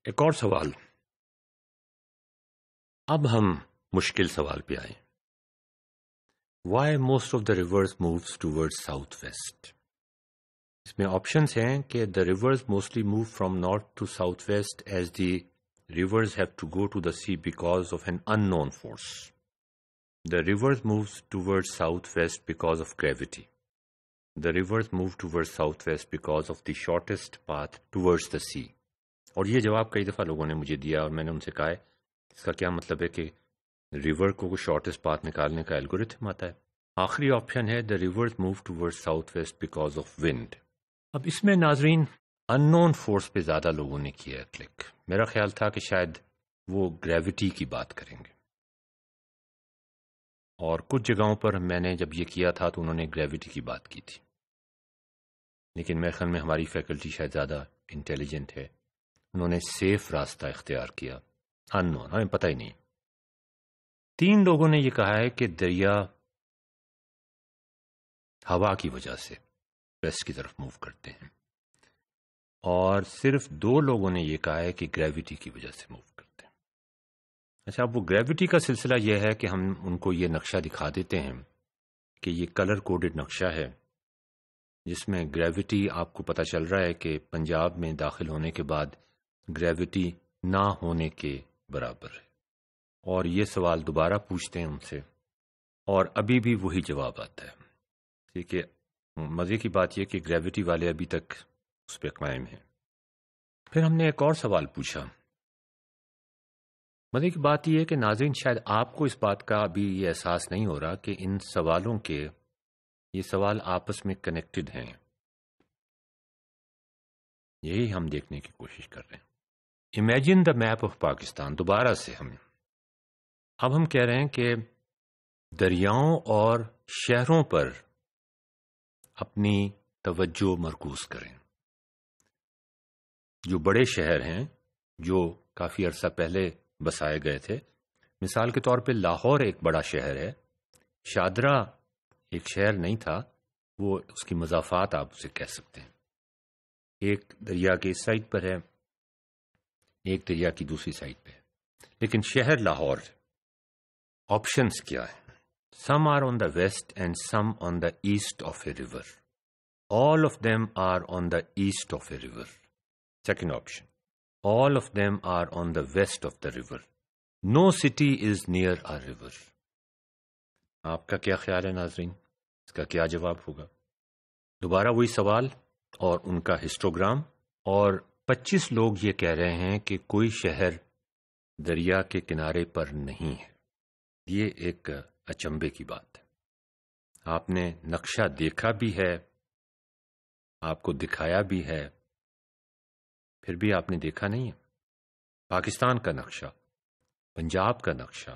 ایک اور سوال. اب ہم مشکل سوال پہ آئے. Why most of the rivers moves toward south west. اس میں آپشنس ہیں کہ the rivers mostly move from north to south west as the rivers have to go to the sea because of an unknown force. The rivers moves toward south west because of gravity. The rivers move toward south west because of the shortest path towards the sea. اور یہ جواب کئی دفعہ لوگوں نے مجھے دیا اور میں نے ان سے کہا ہے اس کا کیا مطلب ہے کہ ریور کو شارٹیسٹ پاتھ نکالنے کا الگورتھم آتا ہے. آخری آپشن ہے the rivers move toward south west because of wind. اب اس میں ناظرین ان نون فورس پہ زیادہ لوگوں نے کیا ہے کلک. میرا خیال تھا کہ شاید وہ گریوٹی کی بات کریں گے، اور کچھ جگہوں پر میں نے جب یہ کیا تھا تو انہوں نے گریوٹی کی بات کی تھی، لیکن میرے خیال میں ہماری فیکلٹی شاید زیادہ انٹیلیجنٹ ہے، انہوں نے سیف راستہ اختیار کیا، ان نون، ہمیں پتہ ہی نہیں. 3 لوگوں نے یہ کہا ہے کہ دریا ہوا کی وجہ سے ویسٹ کی طرف موو کرتے ہیں، اور صرف 2 لوگوں نے یہ کہا ہے کہ گریوٹی کی وجہ سے موو کرتے ہیں. اچھا، اب وہ گریوٹی کا سلسلہ یہ ہے کہ ہم ان کو یہ نقشہ دکھا دیتے ہیں کہ یہ کلر کوڈڈ نقشہ ہے جس میں گریوٹی آپ کو پتہ چل رہا ہے کہ پنجاب میں داخل ہونے کے بعد گریوٹی نہ ہونے کے برابر ہے. اور یہ سوال دوبارہ پوچھتے ہیں ان سے اور ابھی بھی وہی جواب آتا ہے. ٹھیک ہے، مزے کی بات یہ کہ گریوٹی والے ابھی تک اس پہ قائم ہیں. پھر ہم نے ایک اور سوال پوچھا. مزے کی بات یہ ہے کہ ناظرین شاید آپ کو اس بات کا ابھی یہ احساس نہیں ہو رہا کہ ان سوالوں کے یہ سوال آپس میں کنیکٹڈ ہیں. یہی ہم دیکھنے کی کوشش کر رہے ہیں. Imagine the map of Pakistan. دوبارہ سے اب ہم کہہ رہے ہیں کہ دریاؤں اور شہروں پر اپنی توجہ مرکوز کریں. جو بڑے شہر ہیں جو کافی عرصہ پہلے بسائے گئے تھے، مثال کے طور پہ لاہور ایک بڑا شہر ہے، شادرہ ایک شہر نہیں تھا، وہ اس کی مضافات آپ اسے کہہ سکتے ہیں. ایک دریا کے اس سائڈ پر ہے، ایک دریا کی دوسری سائڈ پہ ہے، لیکن شہر لاہور ہے. آپشنز کیا ہے؟ Some are on the west and some on the east of a river. All of them are on the east of a river. Second option, all of them are on the west of the river. No city is near a river. آپ کا کیا خیال ہے ناظرین؟ اس کا کیا جواب ہوگا؟ دوبارہ وہی سوال اور ان کا ہسٹوگرام. اور 25 لوگ یہ کہہ رہے ہیں کہ کوئی شہر دریا کے کنارے پر نہیں ہے. یہ ایک اچنبے کی بات ہے. آپ نے نقشہ دیکھا بھی ہے، آپ کو دکھایا بھی ہے، پھر بھی آپ نے دیکھا نہیں ہے. پاکستان کا نقشہ، پنجاب کا نقشہ،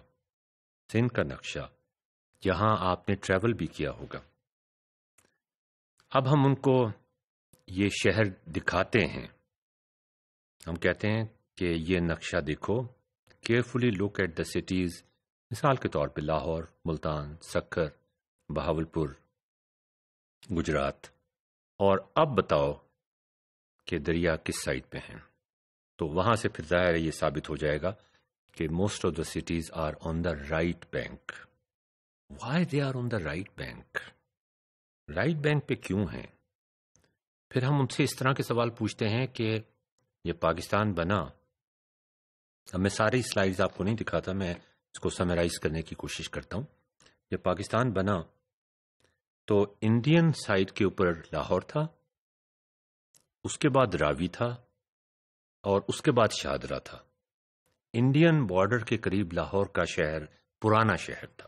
سندھ کا نقشہ، جہاں آپ نے ٹریول بھی کیا ہوگا. اب ہم ان کو یہ شہر دکھاتے ہیں. ہم کہتے ہیں کہ یہ نقشہ دیکھو، carefully look at the cities. مثال کے طور پہ لاہور، ملتان، سکر، بہاولپور، گجرات. اور اب بتاؤ کہ دریا کس سائڈ پہ ہیں. تو وہاں سے پھر ظاہر ہے یہ ثابت ہو جائے گا کہ most of the cities are on the right bank. Why they are on the right bank? Right bank پہ کیوں ہیں؟ پھر ہم ان سے اس طرح کے سوال پوچھتے ہیں کہ یہ پاکستان بنا، اب میں ساری سلائیڈز آپ کو نہیں دکھاتا، میں اس کو سمرائز کرنے کی کوشش کرتا ہوں. جب پاکستان بنا تو انڈین سائڈ کے اوپر لاہور تھا، اس کے بعد راوی تھا، اور اس کے بعد شادرہ تھا. انڈین بارڈر کے قریب لاہور کا شہر پرانا شہر تھا.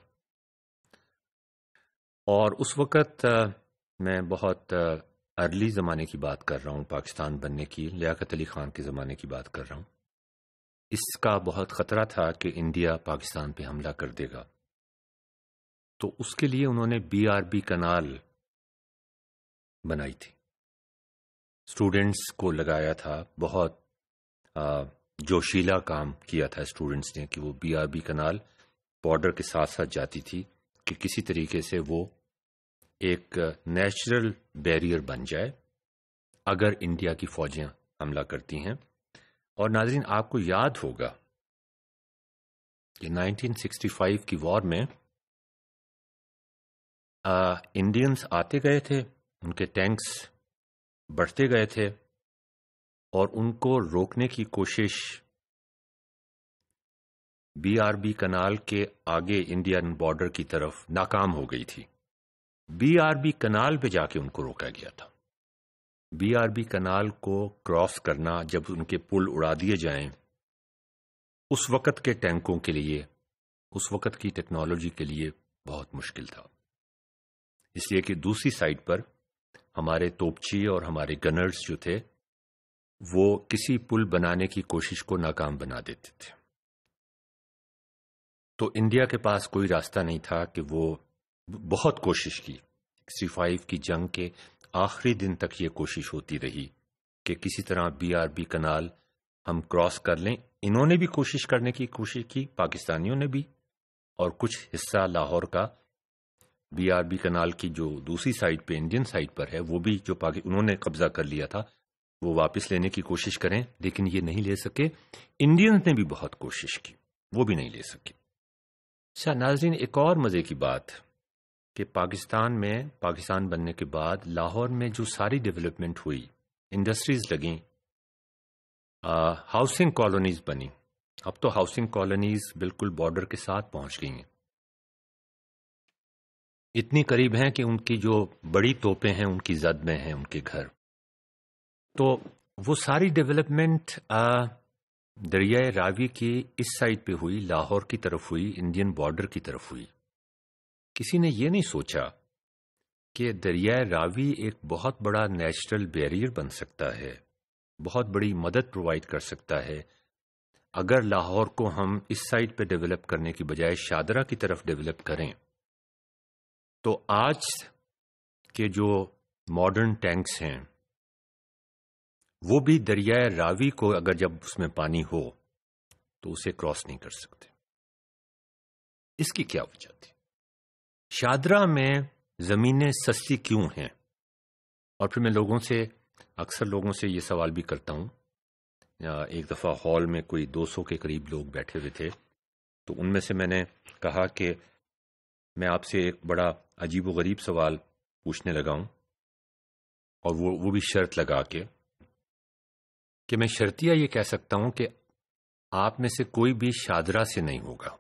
اور اس وقت میں بہت ارلی زمانے کی بات کر رہا ہوں، پاکستان بننے کی، لیاقت علی خان کے زمانے کی بات کر رہا ہوں. اس کا بہت خطرہ تھا کہ انڈیا پاکستان پہ حملہ کر دے گا. تو اس کے لیے انہوں نے BRB کنال بنائی تھی، اسٹوڈنٹس کو لگایا تھا، بہت جوشیلا کام کیا تھا اسٹوڈنٹس نے کہ وہ BRB کنال بارڈر کے ساتھ ساتھ جاتی تھی کہ کسی طریقے سے وہ ایک نیچرل بیریئر بن جائے اگر انڈیا کی فوجیں حملہ کرتی ہیں. اور ناظرین آپ کو یاد ہوگا کہ 1965 کی وار میں انڈینز آتے گئے تھے، ان کے ٹینکس بڑھتے گئے تھے اور ان کو روکنے کی کوشش بی آر بی کنال کے آگے انڈین بارڈر کی طرف ناکام ہو گئی تھی۔ بی آر بی کنال پہ جا کے ان کو روکا گیا تھا۔ بی آر بی کنال کو کراس کرنا جب ان کے پل اڑا دیے جائیں، اس وقت کے ٹینکوں کے لیے، اس وقت کی ٹیکنالوجی کے لیے بہت مشکل تھا، اس لیے کہ دوسری سائڈ پر ہمارے توپچی اور ہمارے گنرز جو تھے وہ کسی پل بنانے کی کوشش کو ناکام بنا دیتے تھے۔ تو انڈیا کے پاس کوئی راستہ نہیں تھا کہ وہ بہت کوشش کی، 65 کی جنگ کے آخری دن تک یہ کوشش ہوتی رہی کہ کسی طرح بی آر بی کنال ہم کراس کر لیں۔ انہوں نے بھی کوشش کرنے کی کوشش کی، پاکستانیوں نے بھی، اور کچھ حصہ لاہور کا بی آر بی کنال کی جو دوسری سائڈ پہ انڈین سائڈ پر ہے وہ بھی جو انہوں نے قبضہ کر لیا تھا وہ واپس لینے کی کوشش کریں، لیکن یہ نہیں لے سکے۔ انڈینز نے بھی بہت کوشش کی، وہ بھی نہیں لے سکے۔ اچھا ناظرین، ایک اور مزے کی بات کہ پاکستان بننے کے بعد لاہور میں جو ساری ڈیولپمنٹ ہوئی، انڈسٹریز لگیں، ہاؤسنگ کالونیز بنی۔ اب تو ہاؤسنگ کالونیز بالکل بارڈر کے ساتھ پہنچ گئی ہیں، اتنی قریب ہیں کہ ان کی جو بڑی توپیں ہیں ان کی زد میں ہیں ان کے گھر۔ تو وہ ساری ڈیولپمنٹ دریائے راوی کی اس سائڈ پہ ہوئی، لاہور کی طرف ہوئی، انڈین بارڈر کی طرف ہوئی۔ کسی نے یہ نہیں سوچا کہ دریائے راوی ایک بہت بڑا نیچرل بیریئر بن سکتا ہے، بہت بڑی مدد پرووائڈ کر سکتا ہے اگر لاہور کو ہم اس سائڈ پہ ڈیولپ کرنے کی بجائے شادرہ کی طرف ڈیولپ کریں۔ تو آج کے جو ماڈرن ٹینکس ہیں وہ بھی دریائے راوی کو اگر جب اس میں پانی ہو تو اسے کراس نہیں کر سکتے۔ اس کی کیا وجہ تھی؟ شادرہ میں زمینیں سستی کیوں ہیں؟ اور پھر میں اکثر لوگوں سے یہ سوال بھی کرتا ہوں۔ ایک دفعہ ہال میں کوئی 200 کے قریب لوگ بیٹھے ہوئے تھے، تو ان میں سے میں نے کہا کہ میں آپ سے ایک بڑا عجیب و غریب سوال پوچھنے لگا ہوں، اور وہ بھی شرط لگا کے کہ میں شرطیہ یہ کہہ سکتا ہوں کہ آپ میں سے کوئی بھی شادرہ سے نہیں ہوگا۔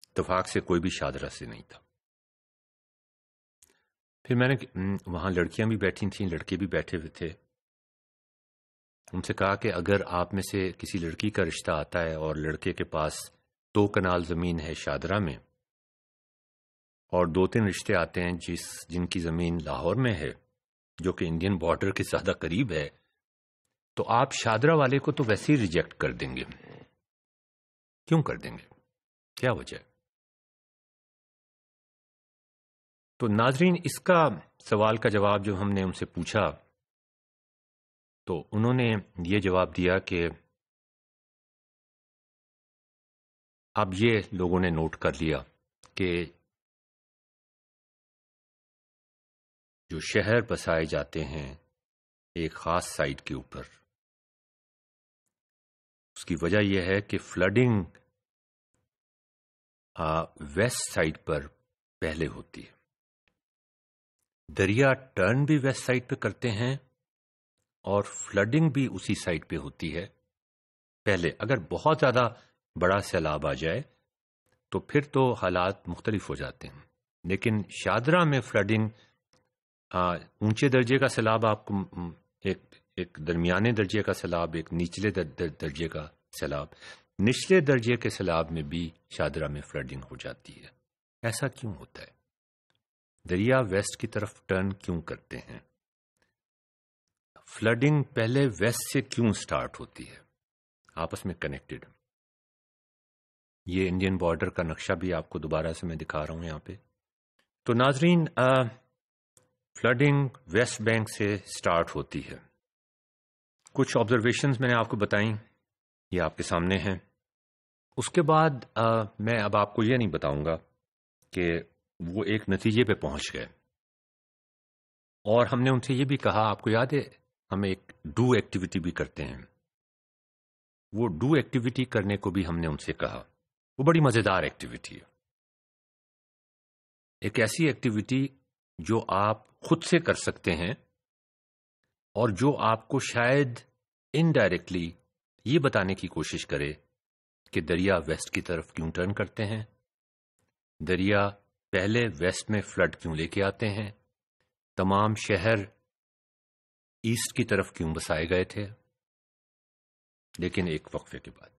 اتفاق سے کوئی بھی شادرہ سے نہیں تھا۔ پھر میں نے وہاں لڑکیاں بھی بیٹھی تھیں، لڑکے بھی بیٹھے ہوئے تھے، ان سے کہا کہ اگر آپ میں سے کسی لڑکی کا رشتہ آتا ہے اور لڑکے کے پاس 2 کنال زمین ہے شادرہ میں، اور 2-3 رشتے آتے ہیں جن کی زمین لاہور میں ہے جو کہ انڈین بارڈر کے زیادہ قریب ہے، تو آپ شادرہ والے کو تو ویسے ہی ریجیکٹ کر دیں گے۔ کیوں کر دیں گے؟ کیا وجہ ہے؟ تو ناظرین، اس کا سوال کا جواب جو ہم نے ان سے پوچھا تو انہوں نے یہ جواب دیا کہ اب یہ لوگوں نے نوٹ کر لیا کہ جو شہر بسائے جاتے ہیں ایک خاص سائٹ کے اوپر، اس کی وجہ یہ ہے کہ فلڈنگ ویسٹ سائڈ پر پہلے ہوتی ہے۔ دریا ٹرن بھی ویسٹ سائڈ پہ کرتے ہیں اور فلڈنگ بھی اسی سائڈ پہ ہوتی ہے پہلے۔ اگر بہت زیادہ بڑا سیلاب آ جائے تو پھر تو حالات مختلف ہو جاتے ہیں، لیکن شادرہ میں فلڈنگ اونچے درجے کا سیلاب، آپ کو ایک درمیانے درجے کا سیلاب، ایک نچلے درجے کا سیلاب، نچلے درجے کے سیلاب میں بھی شادرہ میں فلڈنگ ہو جاتی ہے۔ ایسا کیوں ہوتا ہے؟ دریا ویسٹ کی طرف ٹرن کیوں کرتے ہیں؟ فلڈنگ پہلے ویسٹ سے کیوں سٹارٹ ہوتی ہے؟ آپس میں کنیکٹڈ۔ یہ انڈین بارڈر کا نقشہ بھی آپ کو دوبارہ سے میں دکھا رہا ہوں یہاں پہ۔ تو ناظرین، فلڈنگ ویسٹ بینک سے سٹارٹ ہوتی ہے۔ کچھ آبزرویشنز میں نے آپ کو بتائیں، یہ آپ کے سامنے ہیں۔ اس کے بعد میں اب آپ کو یہ نہیں بتاؤں گا کہ وہ ایک نتیجے پہ پہنچ گئے، اور ہم نے ان سے یہ بھی کہا، آپ کو یاد ہے ہم ایک ڈو ایکٹیویٹی بھی کرتے ہیں. وہ ڈو ایکٹیویٹی کرنے کو بھی ہم نے ان سے کہا. وہ بڑی مزیدار ایکٹیویٹی ہے. ایک ایسی ایکٹیویٹی جو آپ خود سے کر سکتے ہیں اور جو آپ کو شاید انڈائریکٹلی یہ بتانے کی کوشش کرے کہ دریا ویسٹ کی طرف کیوں ٹرن کرتے ہیں، دریا پہلے ویسٹ میں فلڈ کیوں لے کے آتے ہیں، تمام شہر ایسٹ کی طرف کیوں بسائے گئے تھے. لیکن ایک وقفے کے بعد